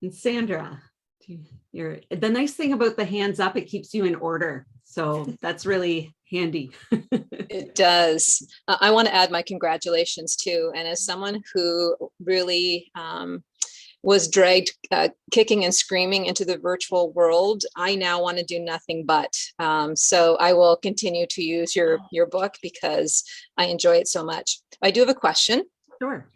And Sandra, the nice thing about the hands up, it keeps you in order. So that's really handy. It does. I want to add my congratulations too. And as someone who really was dragged kicking and screaming into the virtual world, I now want to do nothing but. So I will continue to use your book because I enjoy it so much. I do have a question. Sure.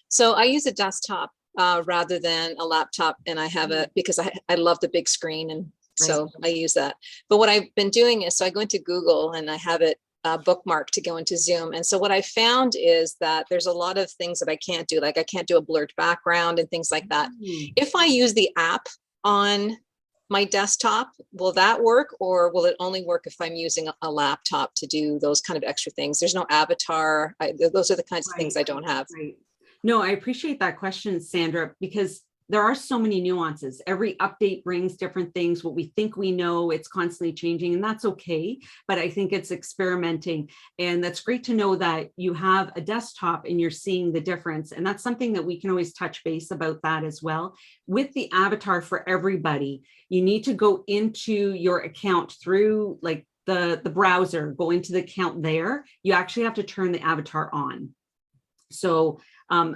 So I use a desktop rather than a laptop, and I have because I love the big screen, and so I use that. But what I've been doing is, so I go into Google and I have it bookmarked to go into Zoom. And so what I found is that there's a lot of things that I can't do, like I can't do a blurred background and things like that. If I use the app on my desktop, will that work, or will it only work if I'm using a laptop to do those kind of extra things? There's no avatar. Those are the kinds of things I don't have. Right. No, I appreciate that question, Sandra, because there are so many nuances. Every update brings different things. What we think we know, it's constantly changing, and that's okay. But I think it's experimenting. And that's great to know that you have a desktop and you're seeing the difference. And that's something that we can always touch base about that as well. With the avatar for everybody, you need to go into your account through like the browser, go into the account there. You actually have to turn the avatar on. So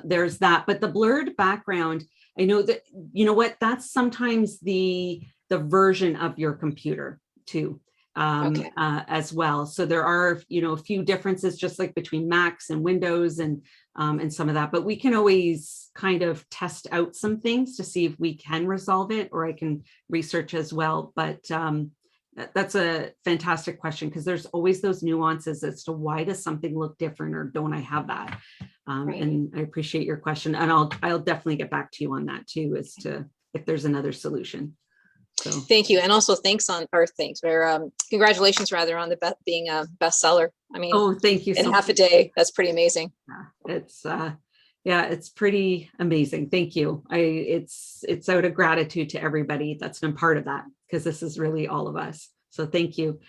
there's that. But the blurred background, I know that, you know what, that's sometimes the version of your computer too, as well. So there are, you know, a few differences just like between Macs and Windows and some of that, but we can always kind of test out some things to see if we can resolve it, or I can research as well. But that's a fantastic question, because there's always those nuances as to why does something look different, or don't I have that? Right. And I appreciate your question, and I'll definitely get back to you on that too, as to if there's another solution. So thank you, and also congratulations rather on the being a bestseller. I mean, oh, thank you. In half a day, that's pretty amazing. Yeah, it's pretty amazing. Thank you. It's out of gratitude to everybody that's been part of that, because this is really all of us. So thank you.